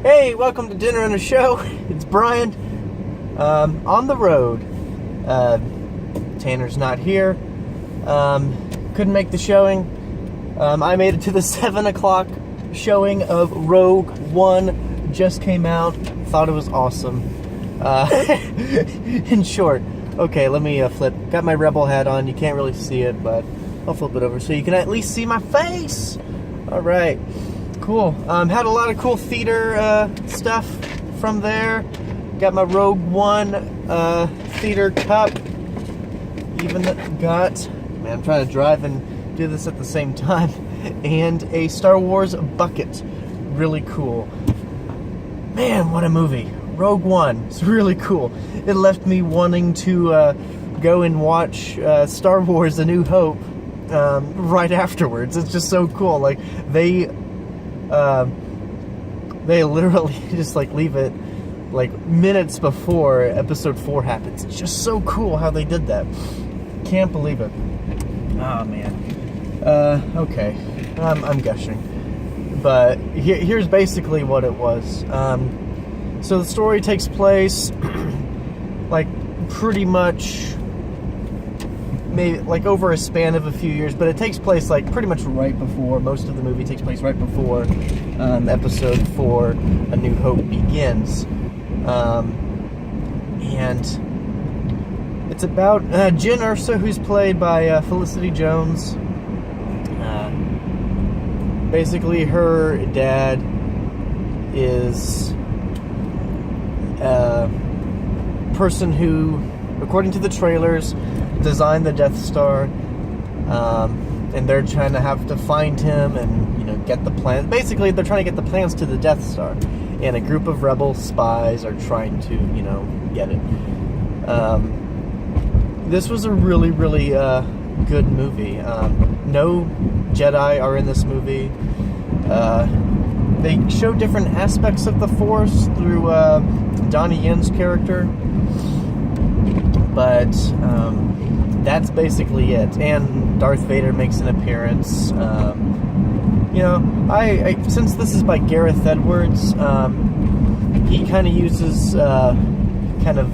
Hey, welcome to Dinner and a Show. It's Brian. On the road. Tanner's not here. Couldn't make the showing. I made it to the 7 o'clock showing of Rogue One. Just came out. Thought it was awesome. In short. Okay, let me flip. Got my Rebel hat on. You can't really see it, but I'll flip it over so you can at least see my face. Alright. Cool. Had a lot of cool theater stuff from there. Got my Rogue One theater cup. Even got, man, I'm trying to drive and do this at the same time. And a Star Wars bucket. Really cool. Man, what a movie. Rogue One. It's really cool. It left me wanting to go and watch Star Wars A New Hope right afterwards. It's just so cool. Like, they literally just like leave it like minutes before episode 4 happens. It's just so cool how they did that. Can't believe it. Oh man. Okay. I'm gushing. But here's basically what it was. So the story takes place like pretty much maybe like over a span of a few years, but it takes place like pretty much right before, most of the movie takes place right before episode 4, A New Hope, begins. And it's about Jyn Erso, who's played by Felicity Jones. Basically, her dad is a person who, according to the trailers, designed the Death Star, and they're trying to have to find him and, you know, get the plans. Basically, they're trying to get the plans to the Death Star, and a group of rebel spies are trying to, you know, get it. This was a really, really good movie. No Jedi are in this movie. They show different aspects of the Force through Donnie Yen's character, but that's basically it. And Darth Vader makes an appearance. You know, I since this is by Gareth Edwards, he kind of uses kind of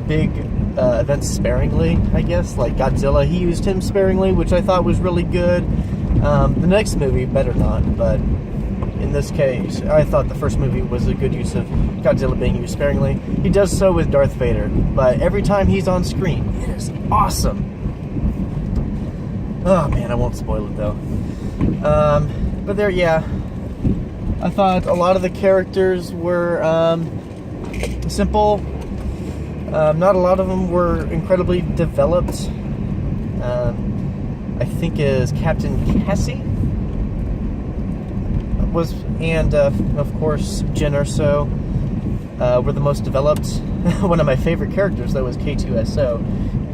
big events sparingly, I guess. Like Godzilla, he used him sparingly, which I thought was really good. The next movie better not, but in this case, I thought the first movie was a good use of Godzilla being used sparingly. He does so with Darth Vader, but every time he's on screen, it is awesome. Oh man, I won't spoil it though. But there, yeah, I thought a lot of the characters were simple. Not a lot of them were incredibly developed. I think is Captain Cassie was, and of course Jyn Erso were the most developed. One of my favorite characters though was K2SO.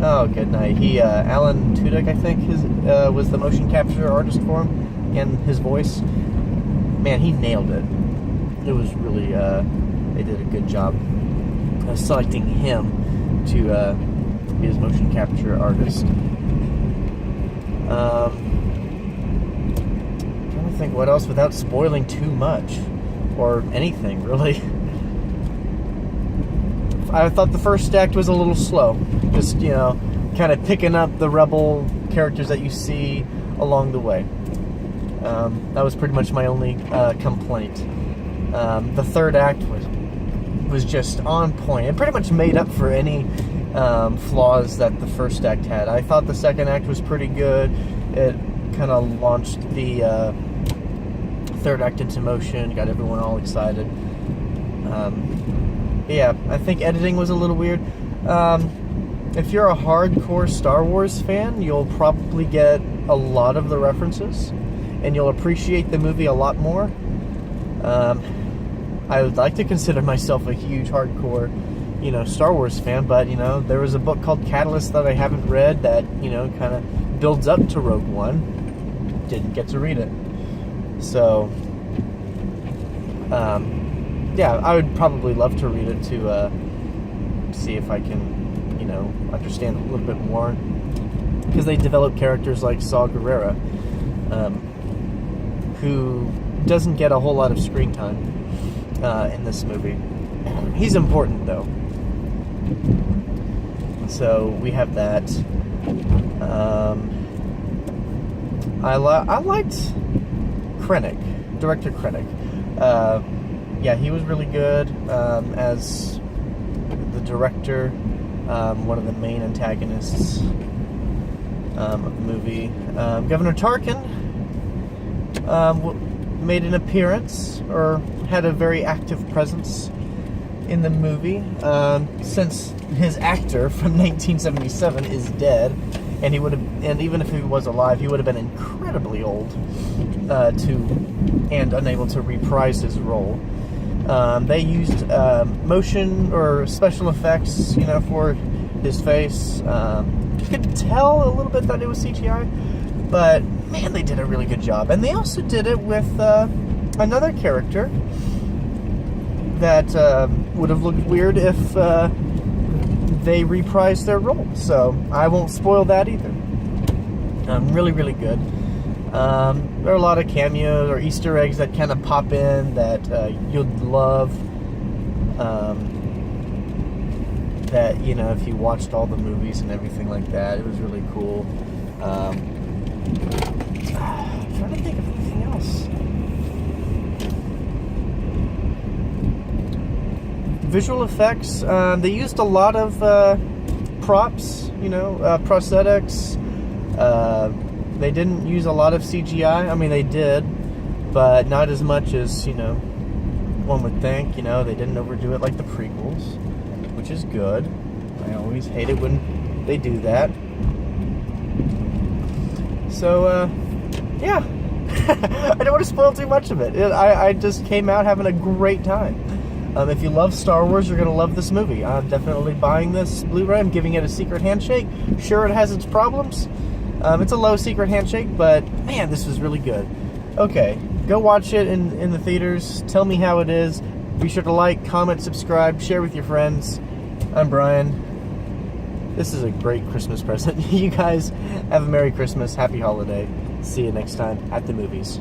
Oh, good night. He Alan Tudyk, I think, was the motion capture artist for him, and his voice. Man, he nailed it. It was really they did a good job selecting him to be his motion capture artist. Trying to think what else without spoiling too much, or anything really. I thought the first act was a little slow, just, you know, kind of picking up the rebel characters that you see along the way. That was pretty much my only complaint. The third act was just on point. It pretty much made up for any flaws that the first act had. I thought the second act was pretty good. It kind of launched the third act into motion, got everyone all excited. Yeah, I think editing was a little weird. If you're a hardcore Star Wars fan, you'll probably get a lot of the references, and you'll appreciate the movie a lot more. I would like to consider myself a huge hardcore, you know, Star Wars fan, but, you know, there was a book called Catalyst that I haven't read that, you know, kind of builds up to Rogue One. Didn't get to read it. So, yeah, I would probably love to read it to see if I can, you know, understand a little bit more. Because they develop characters like Saw Gerrera, who doesn't get a whole lot of screen time. in this movie. He's important though. So we have that. I liked Krennic, Director Krennic. Yeah, he was really good as the director, one of the main antagonists of the movie. Governor Tarkin made an appearance, or had a very active presence in the movie, since his actor from 1977 is dead, and even if he was alive, he would have been incredibly old and unable to reprise his role. They used motion or special effects, for his face. You could tell a little bit that it was CGI, but man, they did a really good job. And they also did it with another character that would have looked weird if they reprised their role. So I won't spoil that either. Really, really good. There are a lot of cameos or Easter eggs that kind of pop in that you'll love. That, if you watched all the movies and everything like that, it was really cool. I'm trying to think of anything else. Visual effects, they used a lot of props, prosthetics. They didn't use a lot of CGI. I mean, they did, but not as much as, one would think. They didn't overdo it like the prequels, which is good. I always hate it when they do that. So, yeah. I don't want to spoil too much of it. I just came out having a great time. If you love Star Wars, you're going to love this movie. I'm definitely buying this Blu-ray. I'm giving it a secret handshake. Sure, it has its problems. It's a low secret handshake, but man, this was really good. Okay, go watch it in the theaters. Tell me how it is. Be sure to like, comment, subscribe, share with your friends. I'm Brian. This is a great Christmas present. You guys have a Merry Christmas, Happy Holiday. See you next time at the movies.